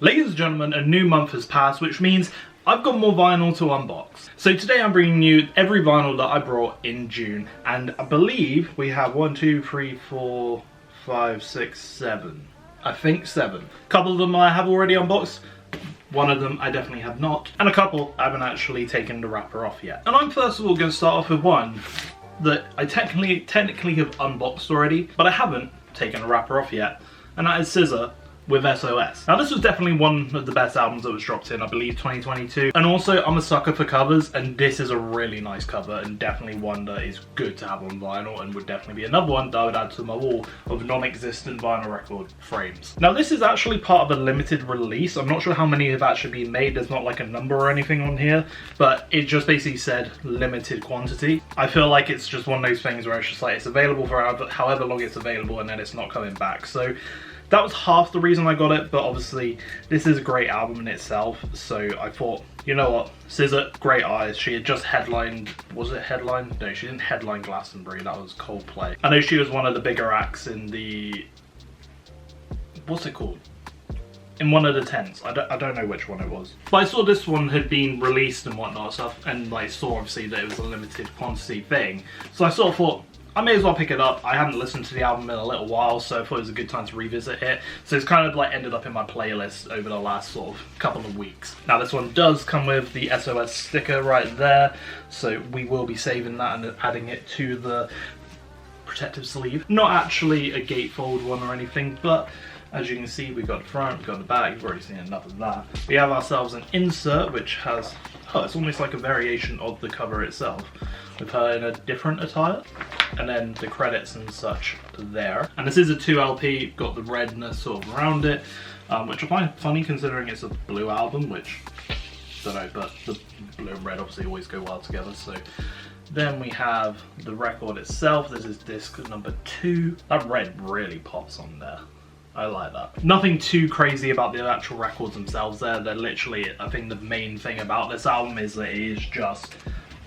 Ladies and gentlemen, a new month has passed, which means I've got more vinyl to unbox. So today I'm bringing you every vinyl that I brought in June, and I believe we have 1, 2, 3, 4, 5, 6, 7. I think 7. A couple of them I have already unboxed. One of them I definitely have not, and a couple I haven't actually taken the wrapper off yet. And I'm first of all going to start off with one that I technically have unboxed already, but I haven't taken the wrapper off yet, and that is SZA with SOS. Now this was definitely one of the best albums that was dropped in, I believe, 2022. And also, I'm a sucker for covers, and this is a really nice cover, and definitely one that is good to have on vinyl, and would definitely be another one that I would add to my wall of non-existent vinyl record frames. Now this is actually part of a limited release. I'm not sure how many have actually been made. There's not like a number or anything on here, but it just basically said limited quantity. I feel like it's just one of those things where it's just like, it's available for however long it's available, and then it's not coming back. So that was half the reason I got it, but obviously this is a great album in itself, so I thought, you know what, SZA, great eyes. She had just headlined, was it headline? No, she didn't headline Glastonbury, that was Coldplay. I know she was one of the bigger acts in the, what's it called? In one of the tents. I don't know which one it was. But I saw this one had been released and whatnot, stuff, and like saw obviously that it was a limited quantity thing. So I sort of thought, I may as well pick it up. I hadn't listened to the album in a little while, so I thought it was a good time to revisit it. So it's kind of like ended up in my playlist over the last sort of couple of weeks. Now this one does come with the SOS sticker right there, so we will be saving that and adding it to the protective sleeve. Not actually a gatefold one or anything, but as you can see, we've got the front, we've got the back. You've already seen enough of that. We have ourselves an insert which has, oh, it's almost like a variation of the cover itself, with her in a different attire, and then the credits and such there. And this is a 2 LP, got the redness sort of around it, which I find funny considering it's a blue album, which, don't know, but the blue and red obviously always go well together. So then we have the record itself. This is disc number 2. That red really pops on there. I like that. Nothing too crazy about the actual records themselves there. They're literally, I think the main thing about this album is that it is just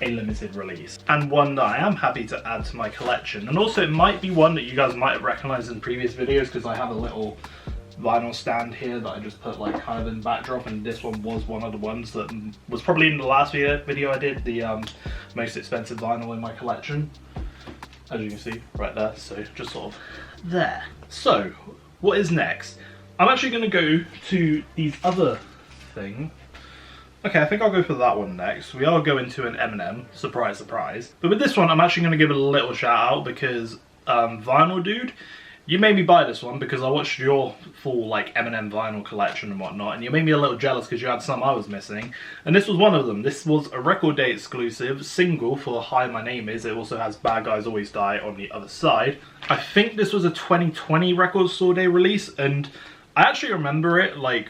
a limited release, and one that I am happy to add to my collection. And also it might be one that you guys might have recognized in previous videos, because I have a little vinyl stand here that I just put like kind of in backdrop, and this one was one of the ones that was probably in the last video I did, the most expensive vinyl in my collection, as you can see right there. So just sort of there. So what is next? I'm actually going to go to these other things. Okay, I think I'll go for that one next. We are going to an Eminem, surprise, surprise. But with this one, I'm actually going to give it a little shout out because, Vinyl Dude, you made me buy this one because I watched your full, like, Eminem vinyl collection and whatnot, and you made me a little jealous because you had some I was missing. And this was one of them. This was a Record Day exclusive single for Hi My Name Is. It also has Bad Guys Always Die on the other side. I think this was a 2020 Record Store Day release, and I actually remember it, like,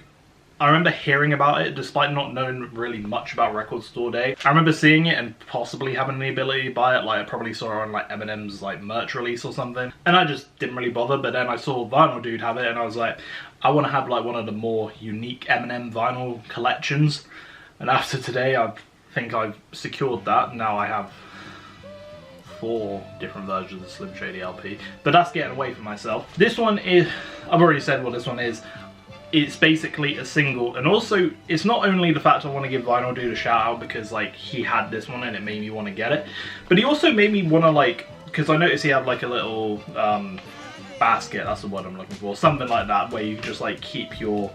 I remember hearing about it despite not knowing really much about Record Store Day. I remember seeing it and possibly having the ability to buy it. Like I probably saw it on like Eminem's like merch release or something, and I just didn't really bother. But then I saw Vinyl Dude have it, and I was like, I want to have like one of the more unique Eminem vinyl collections. And after today, I think I've secured that. Now I have 4 different versions of Slim Shady LP, but that's getting away from myself. This one is, I've already said what this one is. It's basically a single, and also it's not only the fact I want to give Vinyl Dude a shout out because like he had this one and it made me want to get it, but he also made me want to, like, because I noticed he had like a little basket, that's the word I'm looking for, something like that, where you just like keep your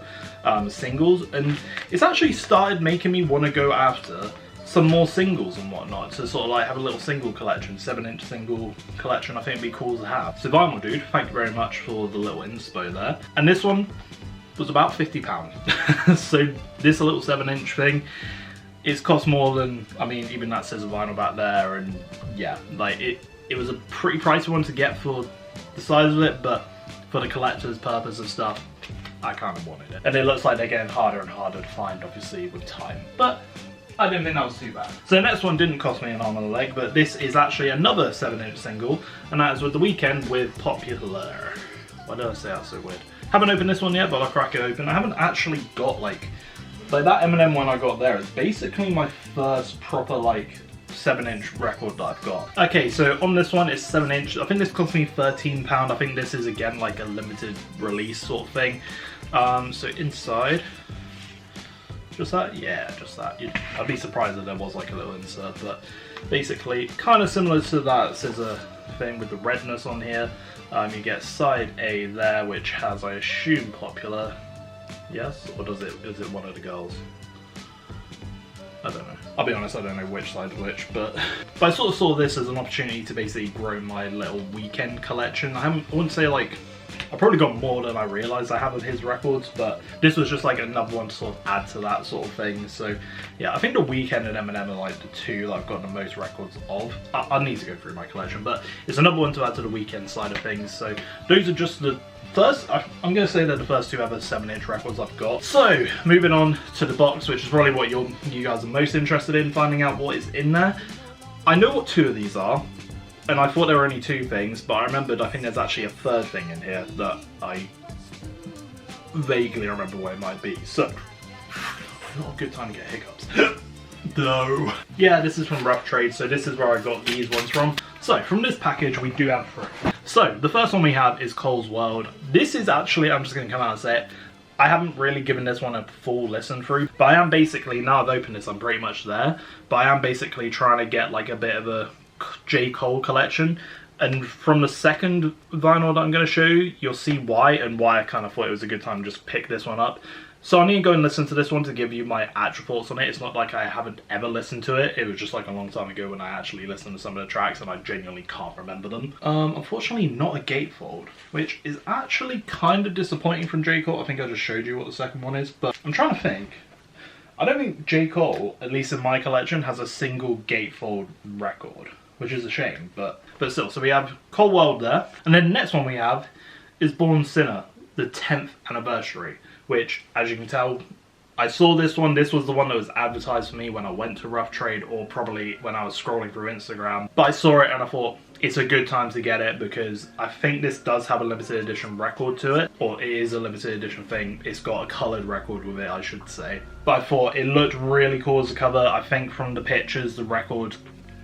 singles, and it's actually started making me want to go after some more singles and whatnot, to sort of like have a little single collection, 7-inch single collection. I think it'd be cool to have. So Vinyl Dude, thank you very much for the little inspo there. And this one was about £50. So this little 7-inch thing, it's cost more than, I mean, even that SZA vinyl back there, and yeah, like it was a pretty pricey one to get for the size of it, but for the collector's purpose of stuff, I kind of wanted it. And it looks like they're getting harder and harder to find, obviously, with time, but I didn't think that was too bad. So the next one didn't cost me an arm and a leg, but this is actually another 7-inch single, and that is with The Weeknd with Popular. Why did I say that so weird? Haven't opened this one yet, but I'll crack it open. I haven't actually got like that Eminem one I got there is basically my first proper like 7-inch record that I've got. Okay, so on this one, it's 7-inch. I think this cost me £13. I think this is again like a limited release sort of thing. So inside, just that? Yeah, just that. I'd be surprised if there was like a little insert, but basically kind of similar to that SZA thing with the redness on here. You get side A there, which has, I assume, Popular. Yes? Or is it one of the girls? I don't know. I'll be honest, I don't know which side's which, but I sort of saw this as an opportunity to basically grow my little Weeknd collection. I wouldn't say like, I've probably got more than I realised I have of his records, but this was just like another one to sort of add to that sort of thing. So yeah, I think the Weeknd and Eminem are like the two that I've got the most records of. I need to go through my collection, but it's another one to add to the Weeknd side of things. So those are just the first, I'm going to say they're the first two ever 7-inch records I've got. So moving on to the box, which is probably what you guys are most interested in, finding out what is in there. I know what two of these are, and I thought there were only two things, but I remembered I think there's actually a third thing in here that I vaguely remember what it might be. So, not a good time to get hiccups. No. Yeah, this is from Rough Trade, so this is where I got these ones from. So, from this package, we do have three. So, the first one we have is Cole's World. This is actually, I'm just going to come out and say it, I haven't really given this one a full listen through, but I am basically, now I've opened this, I'm pretty much there, but I am basically trying to get like a bit of a J.Cole collection, and from the second vinyl that I'm going to show you, you'll see why, and why I kind of thought it was a good time to just pick this one up. So I need to go and listen to this one to give you my actual thoughts on it. It's not like I haven't ever listened to it. It was just like a long time ago when I actually listened to some of the tracks and I genuinely can't remember them. Unfortunately not a gatefold, which is actually kind of disappointing from J.Cole. I think I just showed you what the second one is, but I'm trying to think. I don't think J.Cole, at least in my collection, has a single gatefold record, which is a shame, but still. So we have Cold World there, and then the next one we have is Born Sinner, the 10th anniversary, which, as you can tell, I saw this one. This was the one that was advertised for me when I went to Rough Trade, or probably when I was scrolling through Instagram. But I saw it and I thought, it's a good time to get it, because I think this does have a limited edition record to it, or it is a limited edition thing. It's got a coloured record with it, I should say. But I thought it looked really cool as a cover. I think from the pictures, the record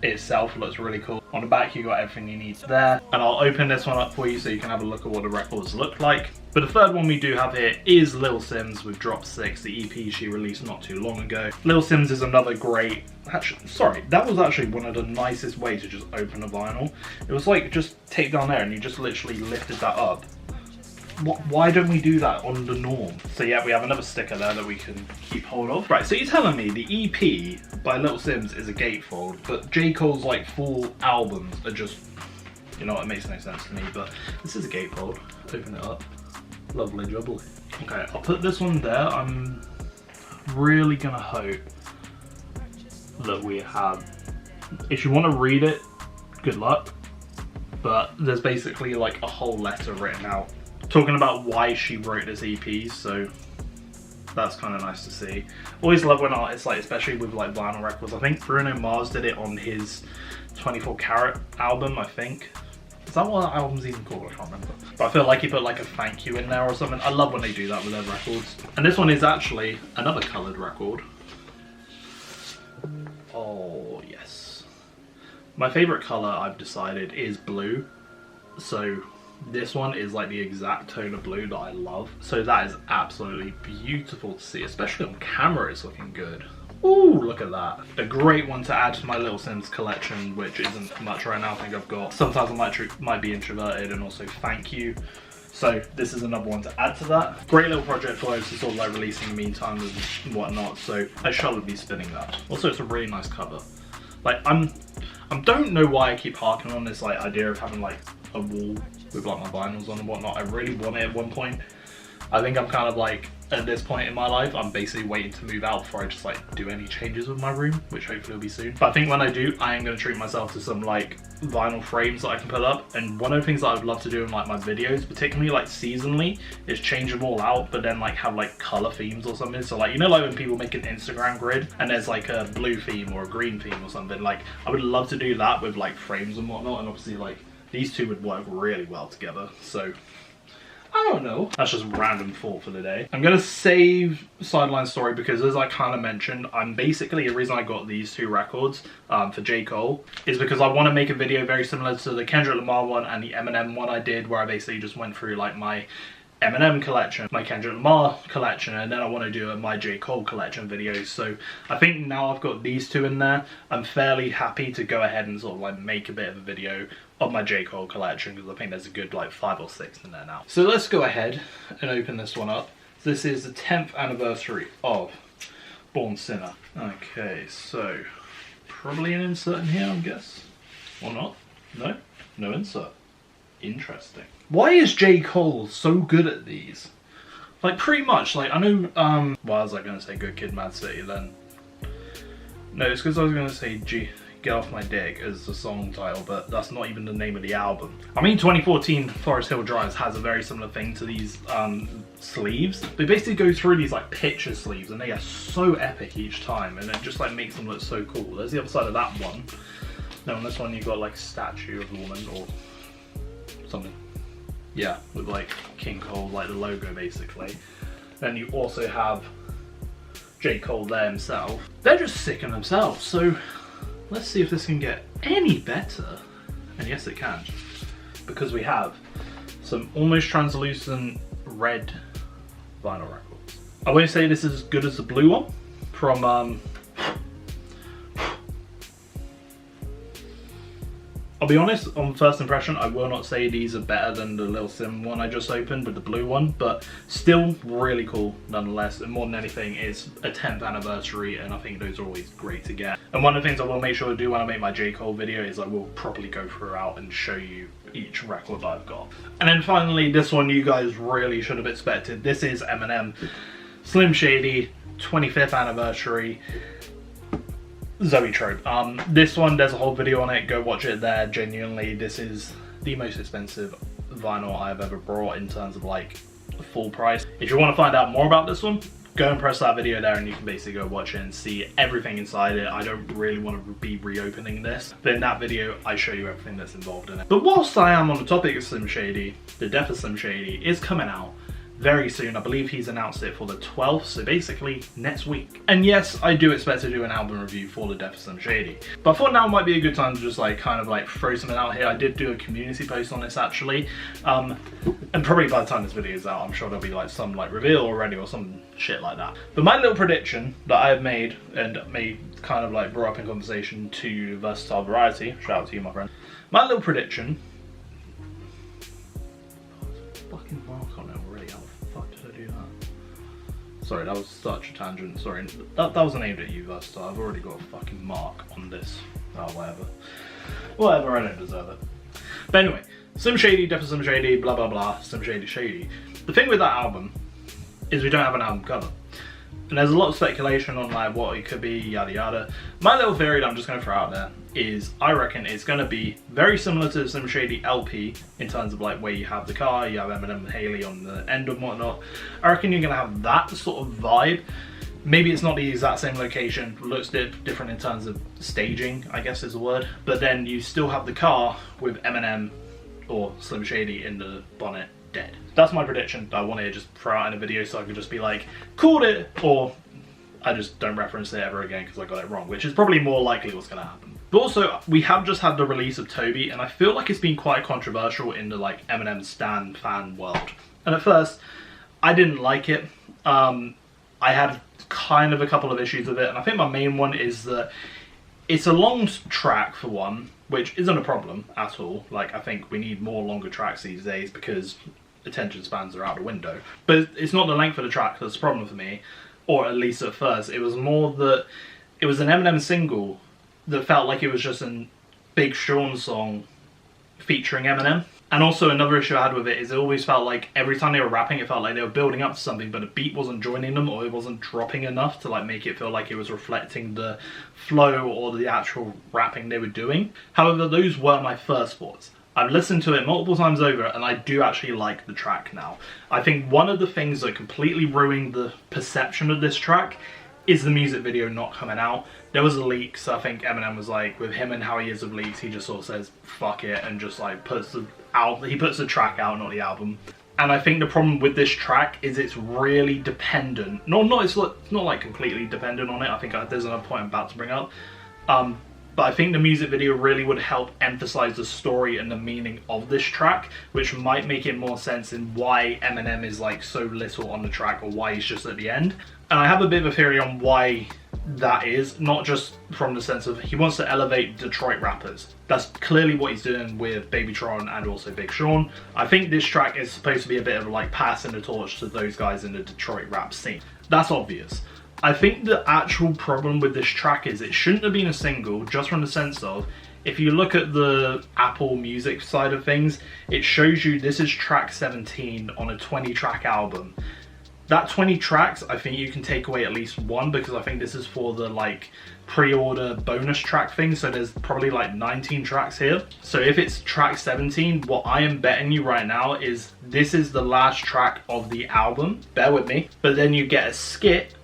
itself looks really cool. On the back you got everything you need there, and I'll open this one up for you so you can have a look at what the records look like. But the third one we do have here is Lil Simz with Drop 6, the EP she released not too long ago. Lil Simz is another great, actually, sorry, that was actually one of the nicest ways to just open a vinyl. It was like just tape down there and you just literally lifted that up. Why don't we do that on the norm? So yeah, we have another sticker there that we can keep hold of. Right, so you're telling me the EP by Lil Simz is a gatefold, but J. Cole's like full albums are just, you know what, it makes no sense to me, but this is a gatefold. Open it up. Lovely jubbly. Okay, I'll put this one there. I'm really gonna hope that we have, if you want to read it, good luck, but there's basically like a whole letter written out talking about why she wrote this EP, so that's kind of nice to see. Always love when artists, like, especially with like vinyl records, I think Bruno Mars did it on his 24 Karat album, I think. Is that what that album's even called? I can't remember. But I feel like he put like a thank you in there or something. I love when they do that with their records. And this one is actually another coloured record. Oh, yes. My favourite colour, I've decided, is blue. So this one is like the exact tone of blue that I love. So that is absolutely beautiful to see, especially on camera. It's looking good. Ooh, look at that. A great one to add to my Little Simz collection, which isn't much right now. I think I've got Sometimes I Might Be Introverted and also Thank You. So this is another one to add to that. Great little project for us to sort of like releasing in the meantime and whatnot. So I shall be spinning that. Also, it's a really nice cover. Like I don't know why I keep harking on this like idea of having like a wall with like my vinyls on and whatnot. I really want it at one point. I think I'm kind of like, at this point in my life, I'm basically waiting to move out before I just like do any changes with my room, which hopefully will be soon. But I think when I do, I am going to treat myself to some like vinyl frames that I can put up. And one of the things that I would love to do in like my videos, particularly like seasonally, is change them all out, but then like have like color themes or something. So like, you know, like when people make an Instagram grid and there's like a blue theme or a green theme or something, like I would love to do that with like frames and whatnot. And obviously like these two would work really well together. So I don't know. That's just a random thought for the day. I'm gonna save Sideline Story because, as I kind of mentioned, the reason I got these two records for J.Cole is because I want to make a video very similar to the Kendrick Lamar one and the Eminem one I did, where I basically just went through like my Eminem collection, my Kendrick Lamar collection, and then I want to do my J. Cole collection videos. So I think now I've got these two in there, I'm fairly happy to go ahead and sort of like make a bit of a video of my J. Cole collection, because I think there's a good like 5 or 6 in there now. So let's go ahead and open this one up. This is the 10th anniversary of Born Sinner. Okay, so probably an insert in here, I guess. Or not? No? No insert. Interesting. Why is J. Cole so good at these? Like, pretty much, like, I know, why was I going to say Good Kid, Mad City then? No, it's because I was going to say Get Off My Dick as the song title, but that's not even the name of the album. I mean, 2014 Forest Hill Drives has a very similar thing to these sleeves. They basically go through these like picture sleeves, and they are so epic each time, and it just like makes them look so cool. There's the other side of that one. Now on this one you've got like statue of a woman or something. Yeah, with like King Cole, like the logo basically. Then you also have J. Cole there himself. They're just sick in themselves, so let's see if this can get any better. And yes it can, because we have some almost translucent red vinyl records. I won't say this is as good as the blue one from I'll be honest, on first impression, I will not say these are better than the Lil Sim one I just opened with the blue one, but still really cool nonetheless. And more than anything, it's a 10th anniversary, and I think those are always great to get. And one of the things I will make sure to do when I make my J. Cole video is I will properly go throughout and show you each record that I've got. And then finally, this one you guys really should have expected. This is Eminem, Slim Shady, 25th anniversary. Zoetrope. This one, there's a whole video on it, go watch it there. Genuinely, this is the most expensive vinyl I've ever brought in terms of like full price. If you want to find out more about this one, go and press that video there and you can basically go watch it and see everything inside it. I don't really want to be reopening this, but in that video I show you everything that's involved in it. But whilst I am on the topic of Slim Shady, the death of Slim Shady is coming out very soon. I believe he's announced it for the 12th, so basically next week. And yes, I do expect to do an album review for the death of Slim Shady. But I thought now might be a good time to just like kind of like throw something out here. I did do a community post on this actually, and probably by the time this video is out, I'm sure there'll be like some like reveal already or some shit like that. But my little prediction that I have made and made kind of like brought up in conversation to Versatile Variety, shout out to you my friend. My little prediction, fucking mark on it already, how the fuck did I do that? Sorry, that was such a tangent, sorry, that wasn't aimed at you Versatile, I've already got a fucking mark on this, oh whatever, I don't deserve it. But anyway, Slim Shady, death of Slim Shady, blah blah blah, Slim Shady Shady. The thing with that album is we don't have an album cover. And there's a lot of speculation on like what it could be, yada yada. My little theory that I'm just going to throw out there is I reckon it's going to be very similar to the Slim Shady LP in terms of like where you have the car, you have Eminem and Haley on the end and whatnot. I reckon you're going to have that sort of vibe. Maybe it's not the exact same location, looks different in terms of staging, I guess is the word. But then you still have the car with Eminem or Slim Shady in the bonnet dead. That's my prediction that I wanted to just throw out in a video so I could just be like, called it, or I just don't reference it ever again because I got it wrong, which is probably more likely what's going to happen. But also, we have just had the release of Tobey, and I feel like it's been quite controversial in the like Eminem stan fan world. And at first, I didn't like it. I had kind of a couple of issues with it, and I think my main one is that it's a long track for one, which isn't a problem at all. Like, I think we need more longer tracks these days because attention spans are out the window. But it's not the length of the track that's a problem for me, or at least at first. It was more that it was an Eminem single that felt like it was just a Big Sean song featuring Eminem. And also another issue I had with it is it always felt like every time they were rapping, it felt like they were building up to something, but the beat wasn't joining them, or it wasn't dropping enough to like make it feel like it was reflecting the flow or the actual rapping they were doing. However, those were my first thoughts. I've listened to it multiple times over, and I do actually like the track now. I think one of the things that completely ruined the perception of this track is the music video not coming out. There was a leak, so I think Eminem was like, with him and how he is with leaks, he just sort of says, fuck it, and just like puts the track out, not the album. And I think the problem with this track is it's really dependent. It's not like completely dependent on it. I think there's another point I'm about to bring up. But I think the music video really would help emphasize the story and the meaning of this track, which might make it more sense in why Eminem is like so little on the track, or why he's just at the end. And I have a bit of a theory on why that is, not just from the sense of he wants to elevate Detroit rappers. That's clearly what he's doing with Baby Tron and also Big Sean. I think this track is supposed to be a bit of like passing the torch to those guys in the Detroit rap scene. That's obvious. I think the actual problem with this track is it shouldn't have been a single, just from the sense of, if you look at the Apple Music side of things, it shows you this is track 17 on a 20-track album. That 20 tracks, I think you can take away at least one, because I think this is for the like pre-order bonus track thing, so there's probably like 19 tracks here. So if it's track 17, what I am betting you right now is this is the last track of the album. Bear with me. But then you get a skit,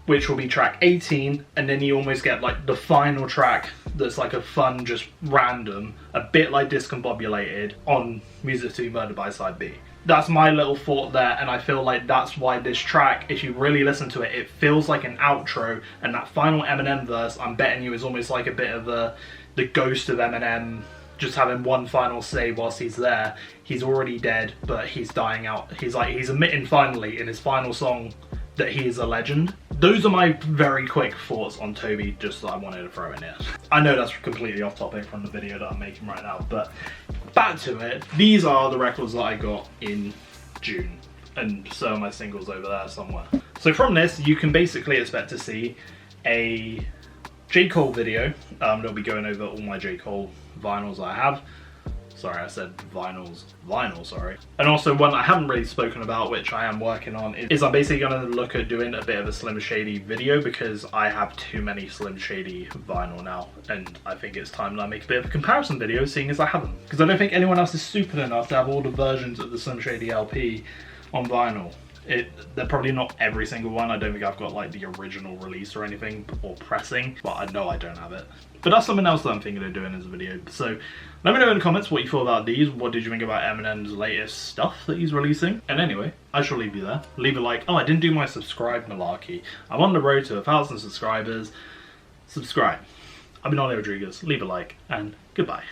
which will be track 18, and then you almost get like the final track that's like a fun, just random, a bit like Discombobulated on Music to Be Murdered by Side B. That's my little thought there, and I feel like that's why this track, if you really listen to it, it feels like an outro, and that final Eminem verse, I'm betting you, is almost like a bit of the ghost of Eminem just having one final say whilst he's there. He's already dead, but he's dying out. He's admitting finally in his final song that he is a legend. Those are my very quick thoughts on Tobey, just that I wanted to throw in here. I know that's completely off topic from the video that I'm making right now, but back to it. These are the records that I got in June, and so are my singles over there somewhere. So from this, you can basically expect to see a J.Cole video. They'll be going over all my J.Cole vinyls I have. Sorry, I said vinyl, sorry. And also one I haven't really spoken about, which I am working on, is I'm basically going to look at doing a bit of a Slim Shady video, because I have too many Slim Shady vinyl now, and I think it's time that I make a bit of a comparison video, seeing as I haven't. Because I don't think anyone else is stupid enough to have all the versions of the Slim Shady LP on vinyl. They're probably not every single one. I don't think I've got like the original release or anything, or pressing, but I know I don't have it. But that's something else that I'm thinking of doing as a video. So let me know in the comments what you thought about these. What did you think about Eminem's latest stuff that he's releasing? And anyway, I shall leave you there. Leave a like. Oh, I didn't do my subscribe malarkey. I'm on the road to 1,000 subscribers. Subscribe. I've been Ollie Rodriguez. Leave a like, and goodbye.